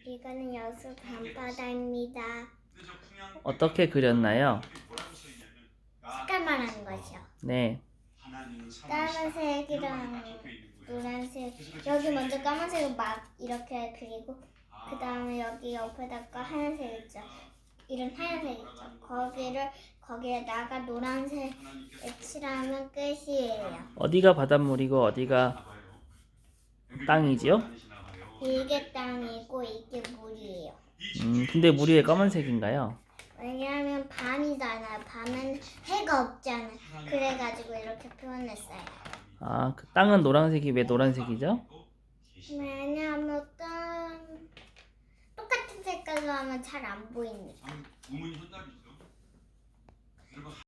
이거는 여수 밤바다입니다. 어떻게 그렸나요? 색깔만 한 거죠. 네. 까만색이랑 노란색. 여기 먼저 까만색을 막 이렇게 그리고 그 다음에 여기 옆에다가 하얀색 있죠. 이런 하얀색 있죠. 거기에다가 노란색 칠하면 끝이에요. 어디가 바닷물이고 어디가 땅이지요? 이게 땅이고 이게 물이에요. 근데 물이 왜 까만색인가요? 왜냐하면 밤이잖아요. 밤엔 해가 없잖아요. 그래가지고 이렇게 표현했어요. 아, 그 땅은 노란색이 왜 노란색이죠? 왜냐하면 똑같은 색깔로 하면 잘 안 보이니까.